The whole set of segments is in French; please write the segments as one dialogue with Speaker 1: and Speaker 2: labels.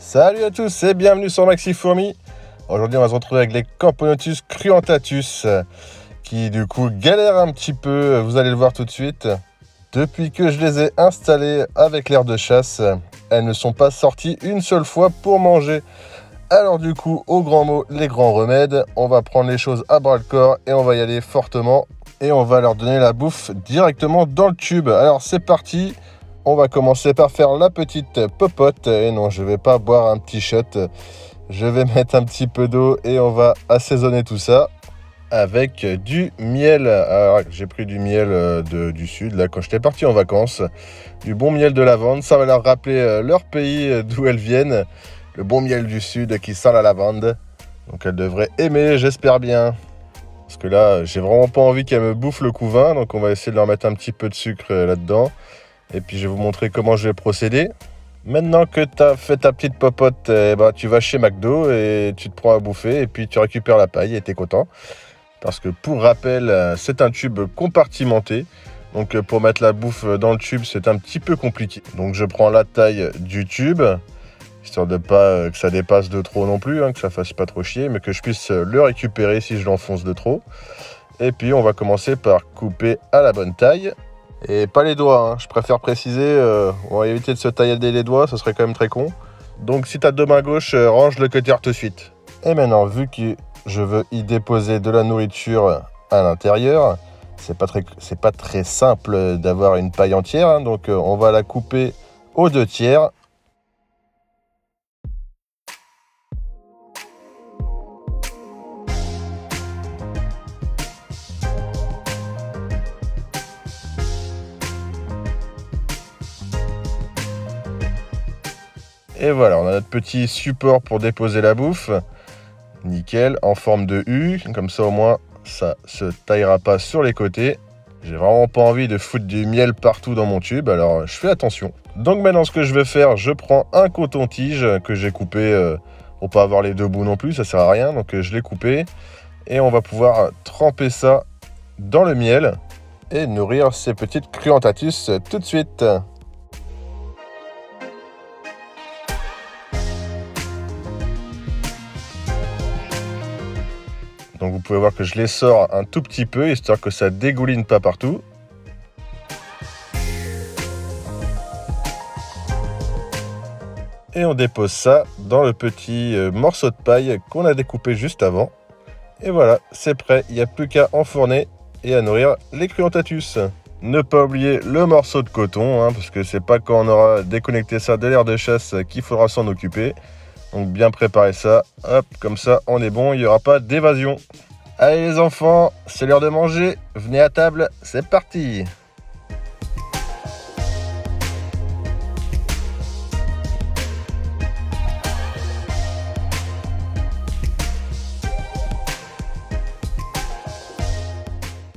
Speaker 1: Salut à tous et bienvenue sur Maxi Fourmi. Aujourd'hui on va se retrouver avec les Camponotus cruentatus qui du coup galèrent un petit peu, vous allez le voir tout de suite. Depuis que je les ai installés avec l'air de chasse, elles ne sont pas sorties une seule fois pour manger. Alors du coup, au grand mot, les grands remèdes, on va prendre les choses à bras le corps et on va y aller fortement. Et on va leur donner la bouffe directement dans le tube. Alors c'est parti. On va commencer par faire la petite popote. Et non, je ne vais pas boire un petit shot. Je vais mettre un petit peu d'eau et on va assaisonner tout ça avec du miel. Alors, j'ai pris du miel du sud, là, quand j'étais parti en vacances. Du bon miel de lavande. Ça va leur rappeler leur pays d'où elles viennent. Le bon miel du sud qui sent la lavande. Donc, elles devraient aimer, j'espère bien. Parce que là, j'ai vraiment pas envie qu'elles me bouffent le couvain. Donc, on va essayer de leur mettre un petit peu de sucre là-dedans. Et puis je vais vous montrer comment je vais procéder. Maintenant que tu as fait ta petite popote, tu vas chez McDo et tu te prends à bouffer et puis tu récupères la paille et tu es content. Parce que pour rappel, c'est un tube compartimenté. Donc pour mettre la bouffe dans le tube, c'est un petit peu compliqué. Donc je prends la taille du tube, histoire de pas que ça dépasse de trop non plus, que ça fasse pas trop chier, mais que je puisse le récupérer si je l'enfonce de trop. Et puis on va commencer par couper à la bonne taille. Et pas les doigts, je préfère préciser, on va éviter de se tailler les doigts, ce serait quand même très con. Donc si tu as deux mains gauches, range le cutter tout de suite. Et maintenant, vu que je veux y déposer de la nourriture à l'intérieur, c'est pas très simple d'avoir une paille entière, donc on va la couper aux 2/3. Et voilà, on a notre petit support pour déposer la bouffe. Nickel, en forme de U. Comme ça, au moins, ça se taillera pas sur les côtés. J'ai vraiment pas envie de foutre du miel partout dans mon tube, alors je fais attention. Donc maintenant, ce que je vais faire, je prends un coton-tige que j'ai coupé pour pas avoir les deux bouts non plus, ça sert à rien. Donc je l'ai coupé et on va pouvoir tremper ça dans le miel et nourrir ces petites cruentatus tout de suite. Donc vous pouvez voir que je les sors un tout petit peu, histoire que ça dégouline pas partout. Et on dépose ça dans le petit morceau de paille qu'on a découpé juste avant. Et voilà, c'est prêt, il n'y a plus qu'à enfourner et à nourrir les cruentatus. Ne pas oublier le morceau de coton, parce que c'est pas quand on aura déconnecté ça de l'air de chasse qu'il faudra s'en occuper. Donc bien préparer ça, hop, comme ça on est bon, il n'y aura pas d'évasion. Allez les enfants, c'est l'heure de manger, venez à table, c'est parti.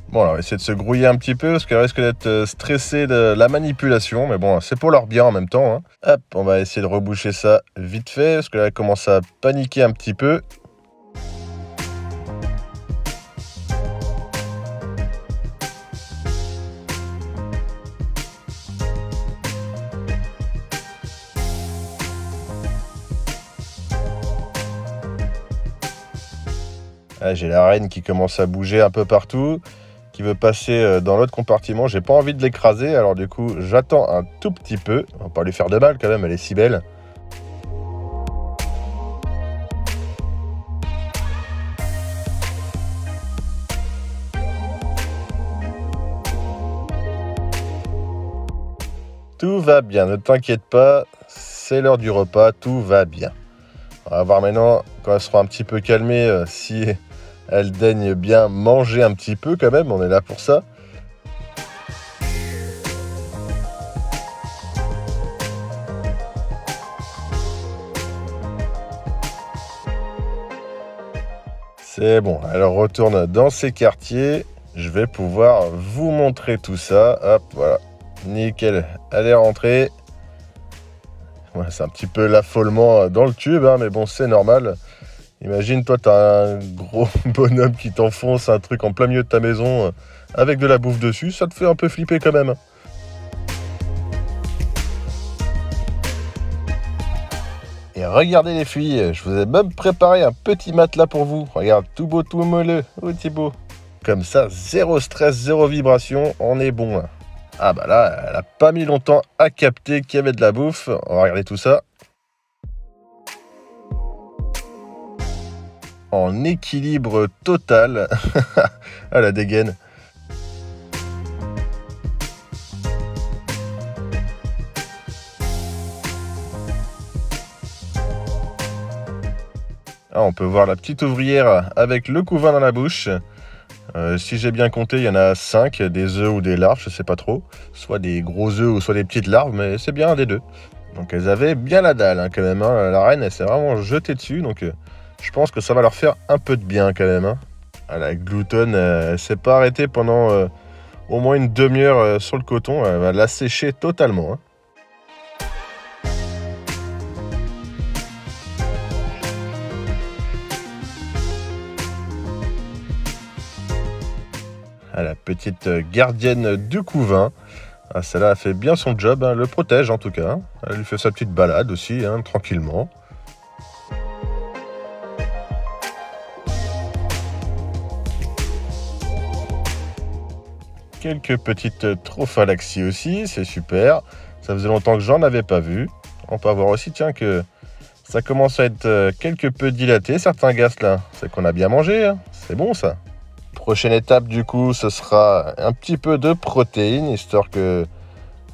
Speaker 1: Bon, alors on va essayer de se grouiller un petit peu parce qu'elle risque d'être stressée de la manipulation. Mais bon, c'est pour leur bien en même temps. Hop, on va essayer de reboucher ça vite fait parce que là, elle commence à paniquer un petit peu. Là, j'ai la reine qui commence à bouger un peu partout, qui veut passer dans l'autre compartiment. J'ai pas envie de l'écraser, alors du coup j'attends un tout petit peu. On va pas lui faire de mal quand même, elle est si belle. Tout va bien, ne t'inquiète pas, c'est l'heure du repas, tout va bien. On va voir maintenant, quand elle sera un petit peu calmée, si elle daigne bien manger un petit peu quand même, on est là pour ça. C'est bon, elle retourne dans ses quartiers. Je vais pouvoir vous montrer tout ça. Hop, voilà. Nickel, elle est rentrée. Ouais, c'est un petit peu l'affolement dans le tube, mais bon, c'est normal. Imagine, toi, t'as un gros bonhomme qui t'enfonce un truc en plein milieu de ta maison avec de la bouffe dessus. Ça te fait un peu flipper quand même. Et regardez les filles, je vous ai même préparé un petit matelas pour vous. Regarde, tout beau, tout moelleux. Oh, c'est beau. Comme ça, zéro stress, zéro vibration, on est bon. Ah bah là, elle a pas mis longtemps à capter qu'il y avait de la bouffe. On va regarder tout ça. En équilibre total. Ah, la dégaine. Ah, on peut voir la petite ouvrière avec le couvain dans la bouche. Si j'ai bien compté, il y en a 5, des œufs ou des larves, je sais pas trop. Soit des gros œufs ou soit des petites larves, mais c'est bien un des deux. Donc elles avaient bien la dalle quand même. La reine, elle s'est vraiment jetée dessus, donc je pense que ça va leur faire un peu de bien quand même. Ah, la gloutonne, elle s'est pas arrêtée pendant au moins une demi-heure sur le coton. Elle va la sécher totalement. Ah, la petite gardienne du couvain. Ah, celle-là a fait bien son job, le protège en tout cas. Elle lui fait sa petite balade aussi, tranquillement. Quelques petites trophalaxies aussi, c'est super. Ça faisait longtemps que j'en avais pas vu. On peut voir aussi, tiens, que ça commence à être quelque peu dilaté, certains gasses là. C'est qu'on a bien mangé, c'est bon ça. Prochaine étape du coup, ce sera un petit peu de protéines, histoire qu'elles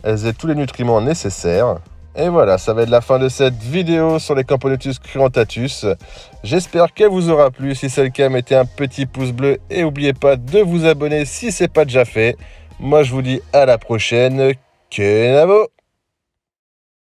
Speaker 1: aient tous les nutriments nécessaires. Et voilà, ça va être la fin de cette vidéo sur les Camponotus cruentatus. J'espère qu'elle vous aura plu. Si c'est le cas, mettez un petit pouce bleu et n'oubliez pas de vous abonner si ce n'est pas déjà fait. Moi, je vous dis à la prochaine. Kenavo!